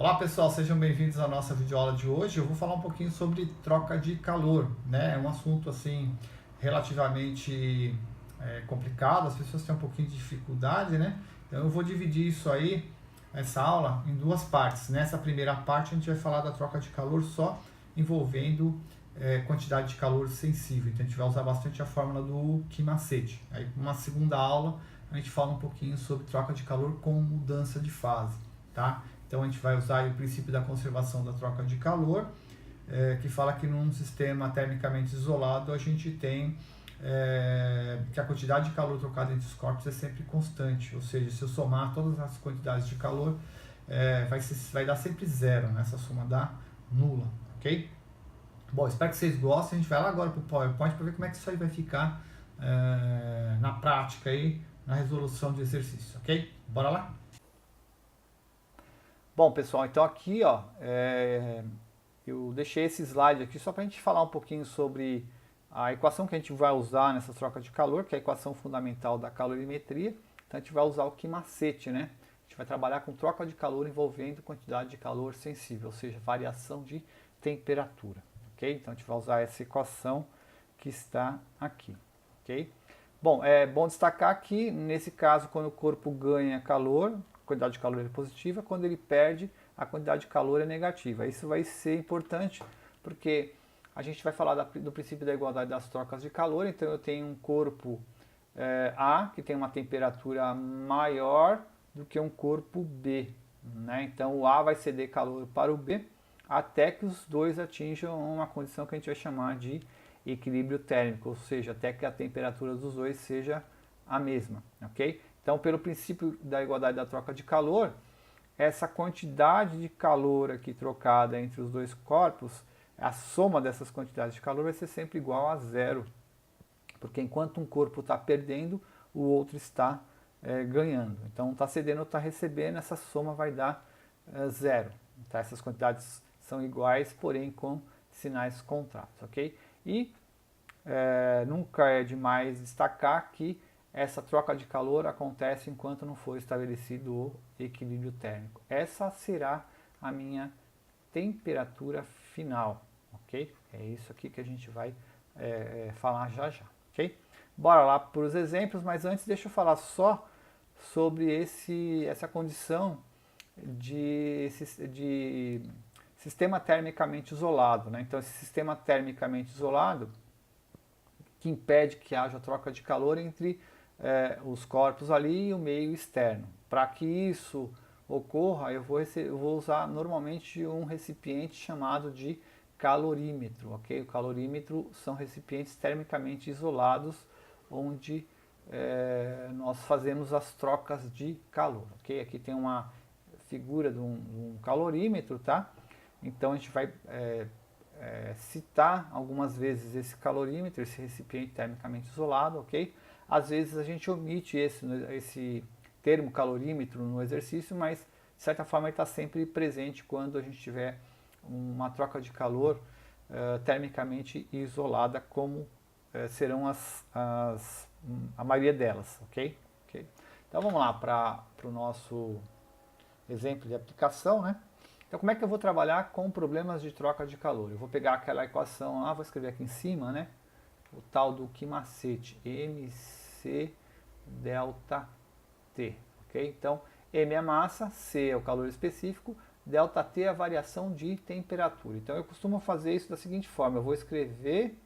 Olá pessoal, sejam bem-vindos à nossa videoaula de hoje. Eu vou falar um pouquinho sobre troca de calor, né? É um assunto assim relativamente complicado, as pessoas têm um pouquinho de dificuldade, né? Então eu vou dividir isso aí, essa aula, em duas partes. Nessa primeira parte a gente vai falar da troca de calor só envolvendo quantidade de calor sensível. Então a gente vai usar bastante a fórmula do Ki-macete. Aí numa segunda aula a gente fala um pouquinho sobre troca de calor com mudança de fase, tá? Então a gente vai usar o princípio da conservação da troca de calor, que fala que num sistema termicamente isolado a gente tem que a quantidade de calor trocada entre os corpos é sempre constante, ou seja, se eu somar todas as quantidades de calor, vai dar sempre zero, né? Essa soma dá nula, ok? Bom, espero que vocês gostem. A gente vai lá agora para o PowerPoint para ver como é que isso aí vai ficar na prática aí, na resolução de exercício, ok? Bora lá? Bom, pessoal, então aqui, ó, eu deixei esse slide aqui só para a gente falar um pouquinho sobre a equação que a gente vai usar nessa troca de calor, que é a equação fundamental da calorimetria. Então a gente vai usar o Ki-macete, né? A gente vai trabalhar com troca de calor envolvendo quantidade de calor sensível, ou seja, variação de temperatura, ok? Então a gente vai usar essa equação que está aqui, ok? Bom, é bom destacar que, nesse caso, quando o corpo ganha calor, a quantidade de calor é positiva, quando ele perde, a quantidade de calor é negativa. Isso vai ser importante porque a gente vai falar do princípio da igualdade das trocas de calor, então eu tenho um corpo A, que tem uma temperatura maior do que um corpo B, né? Então o A vai ceder calor para o B até que os dois atinjam uma condição que a gente vai chamar de equilíbrio térmico, ou seja, até que a temperatura dos dois seja a mesma, ok? Então, pelo princípio da igualdade da troca de calor, essa quantidade de calor aqui trocada entre os dois corpos, a soma dessas quantidades de calor vai ser sempre igual a zero, porque enquanto um corpo está perdendo, o outro está ganhando. Então, está cedendo ou está recebendo, essa soma vai dar zero. Tá? Essas quantidades são iguais, porém com sinais contrários, ok? E nunca é demais destacar que essa troca de calor acontece enquanto não for estabelecido o equilíbrio térmico. Essa será a minha temperatura final, ok? É isso aqui que a gente vai falar já já, ok? Bora lá para os exemplos, mas antes deixa eu falar só sobre essa condição de sistema termicamente isolado, né? Então, esse sistema termicamente isolado que impede que haja troca de calor entre os corpos ali e o meio externo. Para que isso ocorra, eu vou usar normalmente um recipiente chamado de calorímetro, ok? O calorímetro são recipientes termicamente isolados onde nós fazemos as trocas de calor, ok? Aqui tem uma figura de um calorímetro, tá? Então a gente vai citar algumas vezes esse calorímetro, esse recipiente termicamente isolado, ok? Às vezes a gente omite esse termo calorímetro no exercício, mas de certa forma ele está sempre presente quando a gente tiver uma troca de calor termicamente isolada, como serão a maioria delas, ok? Então vamos lá para o nosso exemplo de aplicação, né? Então, como é que eu vou trabalhar com problemas de troca de calor? Eu vou pegar aquela equação lá, vou escrever aqui em cima, né? O tal do Ki-macete, mc delta T, ok? Então, M é a massa, C é o calor específico, delta T é a variação de temperatura. Então, eu costumo fazer isso da seguinte forma, eu vou escrever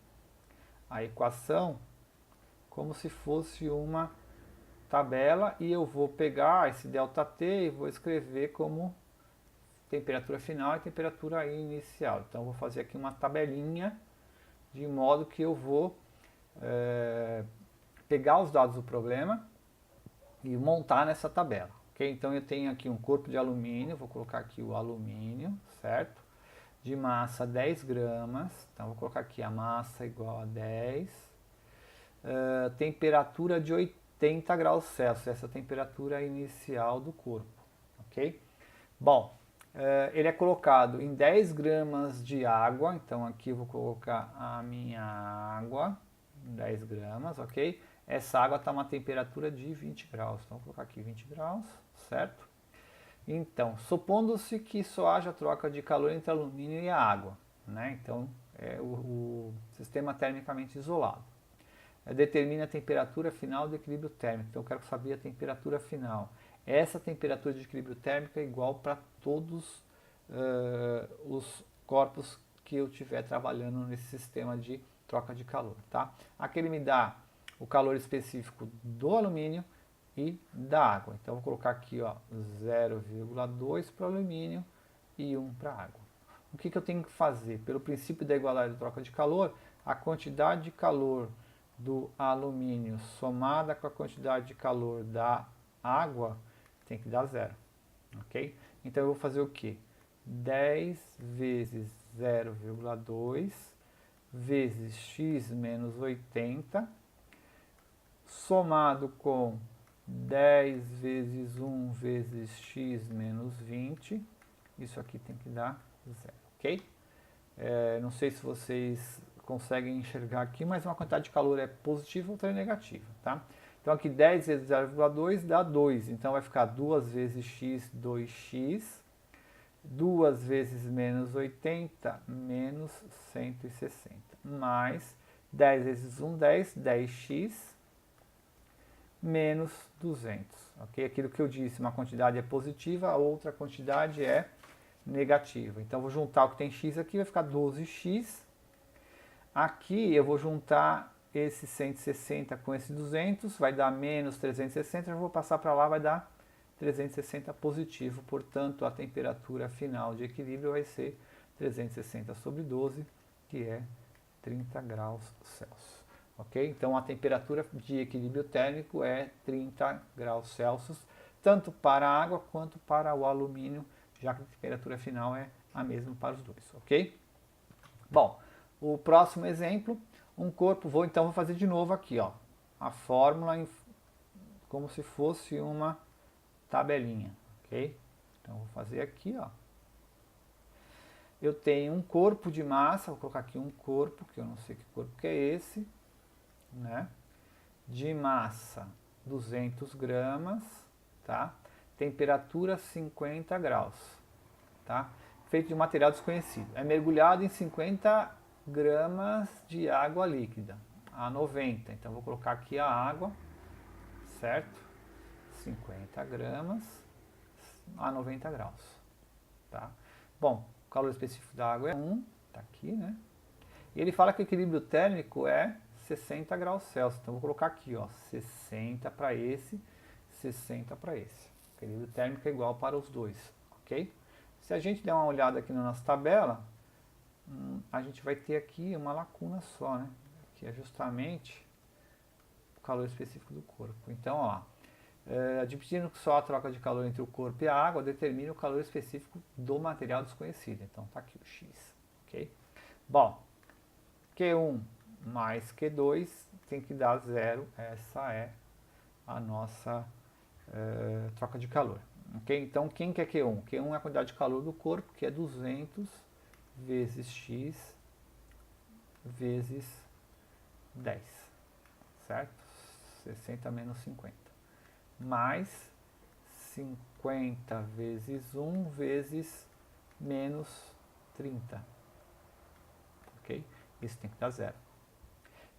a equação como se fosse uma tabela e eu vou pegar esse delta T e vou escrever como temperatura final e temperatura inicial. Então, eu vou fazer aqui uma tabelinha de modo que eu vou pegar os dados do problema e montar nessa tabela. Okay? Então, eu tenho aqui um corpo de alumínio, vou colocar aqui o alumínio, certo? De massa 10 gramas, então vou colocar aqui a massa igual a 10. Temperatura de 80 graus Celsius, essa é a temperatura inicial do corpo, ok? Bom, ele é colocado em 10 gramas de água, então aqui eu vou colocar a minha água, 10 gramas, ok? Essa água está a uma temperatura de 20 graus, então vou colocar aqui 20 graus, certo? Então, supondo-se que só haja troca de calor entre alumínio e a água, né? Então, é o sistema termicamente isolado. Determina a temperatura final do equilíbrio térmico. Então, eu quero saber a temperatura final. Essa temperatura de equilíbrio térmico é igual para todos os corpos que eu estiver trabalhando nesse sistema de troca de calor, tá? Aqui ele me dá o calor específico do alumínio e da água. Então, eu vou colocar aqui, ó, 0,2 para o alumínio e 1 para a água. O que eu tenho que fazer? Pelo princípio da igualdade de troca de calor, a quantidade de calor do alumínio somada com a quantidade de calor da água tem que dar zero, ok? Então eu vou fazer o que? 10 vezes 0,2 vezes x menos 80 somado com 10 vezes 1 vezes x menos 20, isso aqui tem que dar zero, ok? Não sei se vocês conseguem enxergar aqui, mas uma quantidade de calor é positiva, outra é negativa, tá? Então aqui 10 vezes 0,2 dá 2, então vai ficar 2 vezes x, 2x, 2 vezes menos 80, menos 160, mais 10 vezes 1, 10, 10x, menos 200, ok? Aquilo que eu disse, uma quantidade é positiva, a outra quantidade é negativa. Então, vou juntar o que tem x aqui, vai ficar 12x. Aqui eu vou juntar esse 160 com esse 200, vai dar menos 360, eu vou passar para lá, vai dar 360 positivo. Portanto, a temperatura final de equilíbrio vai ser 360 sobre 12, que é 30 graus Celsius. Ok? Então, a temperatura de equilíbrio térmico é 30 graus Celsius, tanto para a água quanto para o alumínio, já que a temperatura final é a mesma para os dois, ok? Bom, o próximo exemplo, um corpo, vou fazer de novo aqui, ó, a fórmula como se fosse uma tabelinha, ok? Então, vou fazer aqui, ó. Eu tenho um corpo de massa, vou colocar aqui um corpo, que eu não sei que corpo que é esse, né? De massa 200 gramas, tá? Temperatura 50 graus, tá? Feito de material desconhecido. É mergulhado em 50 gramas de água líquida, a 90. Então, vou colocar aqui a água, certo? 50 gramas a 90 graus, tá? Bom, o calor específico da água é 1, tá aqui, né? E ele fala que o equilíbrio térmico é 60 graus Celsius. Então, vou colocar aqui, ó, 60 para esse, 60 para esse. O equilíbrio térmico é igual para os dois, ok? Se a gente der uma olhada aqui na nossa tabela, a gente vai ter aqui uma lacuna só, né? Que é justamente o calor específico do corpo. Então, ó, dividindo só a troca de calor entre o corpo e a água, determina o calor específico do material desconhecido. Então, tá aqui o X, ok? Bom, Q1 mais Q2 tem que dar zero. Essa é a nossa troca de calor. Okay? Então, quem que é Q1? Q1 é a quantidade de calor do corpo, que é 200 vezes X vezes 10, certo? 60 menos 50. Mais 50 vezes 1 vezes menos 30. Ok? Isso tem que dar zero.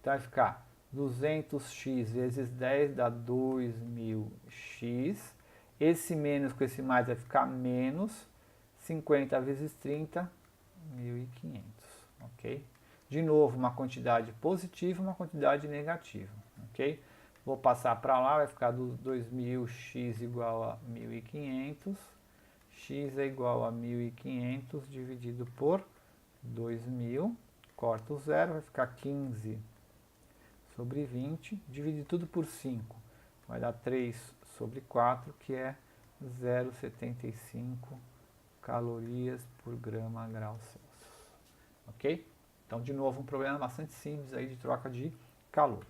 Então, vai ficar 200x vezes 10 dá 2000x. Esse menos com esse mais vai ficar menos 50 vezes 30, 1.500, ok? De novo, uma quantidade positiva e uma quantidade negativa, ok? Vou passar para lá, vai ficar 2000x igual a 1.500, x é igual a 1.500 dividido por 2.000, corta o zero, vai ficar 15 sobre 20, divide tudo por 5, vai dar 3 sobre 4, que é 0,75 calorias por grama grau Celsius. Ok? Então, de novo, um problema bastante simples aí de troca de calor.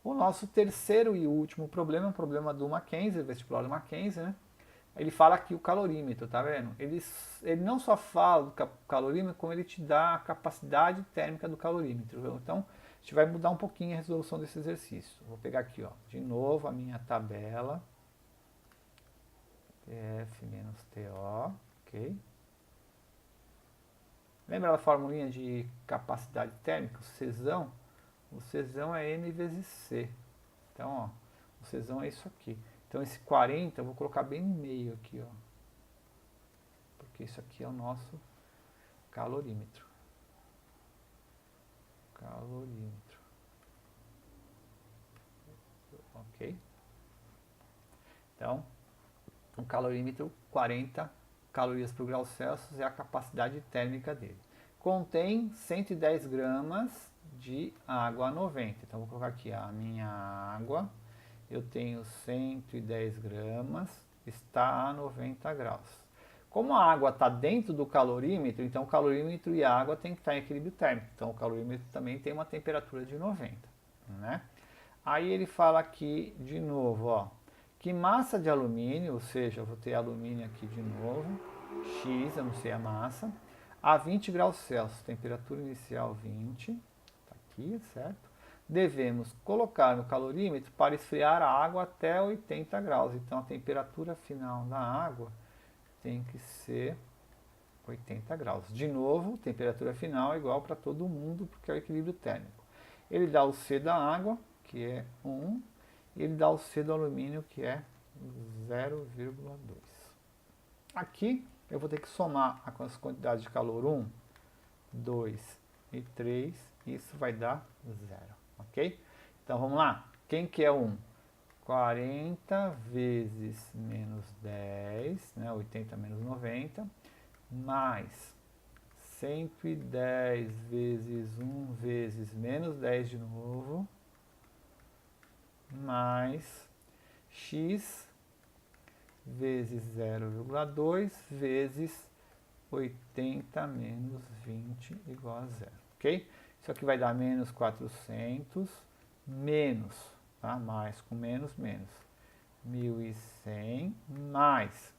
O nosso terceiro e último problema é um problema do Mackenzie, vestibular do Mackenzie, né? Ele fala aqui o calorímetro, tá vendo? Ele não só fala do calorímetro, como ele te dá a capacidade térmica do calorímetro. Então, a gente vai mudar um pouquinho a resolução desse exercício. Vou pegar aqui, ó, de novo a minha tabela. TF menos TO, ok? Lembra da formulinha de capacidade térmica, o Czão? O Czão é M vezes C. Então, ó, o Czão é isso aqui. Então, esse 40 eu vou colocar bem no meio aqui, ó. Porque isso aqui é o nosso calorímetro. Calorímetro. Ok? Então, um calorímetro, 40 calorias por grau Celsius é a capacidade térmica dele. Contém 110 gramas de água a 90. Então, vou colocar aqui a minha água. Eu tenho 110 gramas, está a 90 graus. Como a água está dentro do calorímetro, então o calorímetro e a água tem que estar em equilíbrio térmico. Então, o calorímetro também tem uma temperatura de 90, né? Aí ele fala aqui de novo, ó, que massa de alumínio, ou seja, eu vou ter alumínio aqui de novo, X, eu não sei a massa, a 20 graus Celsius, temperatura inicial 20, tá aqui, certo? Devemos colocar no calorímetro para esfriar a água até 80 graus. Então, a temperatura final da água tem que ser 80 graus. De novo, temperatura final é igual para todo mundo, porque é o equilíbrio térmico. Ele dá o C da água, que é 1, e ele dá o C do alumínio, que é 0,2. Aqui eu vou ter que somar as quantidades de calor 1, 2 e 3, isso vai dar 0, ok? Então vamos lá, quem que é 1? 40 vezes menos 10, né, 80 menos 90, mais 110 vezes 1 vezes menos 10 de novo, mais x vezes 0,2 vezes 80 menos 20 igual a 0, ok? Isso aqui vai dar menos 400, menos, tá? Mais com menos, menos, 1.100, mais,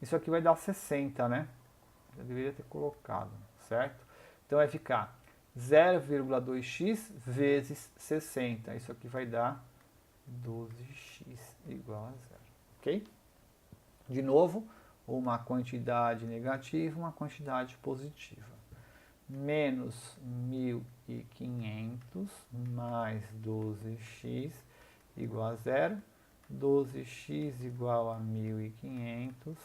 isso aqui vai dar 60, né? Eu deveria ter colocado, certo? Então vai ficar 0,2x vezes 60, isso aqui vai dar 12x igual a 0, ok? De novo, uma quantidade negativa, uma quantidade positiva. Menos 1.500 mais 12x igual a 0. 12x igual a 1.500.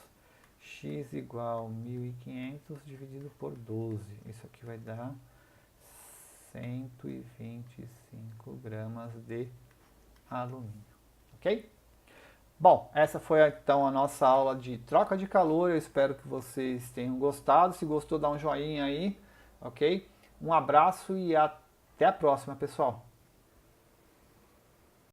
X igual a 1.500 dividido por 12. Isso aqui vai dar 125 gramas de alumínio. Ok? Bom, essa foi então a nossa aula de troca de calor. Eu espero que vocês tenham gostado. Se gostou, dá um joinha aí, ok? Um abraço e até a próxima, pessoal.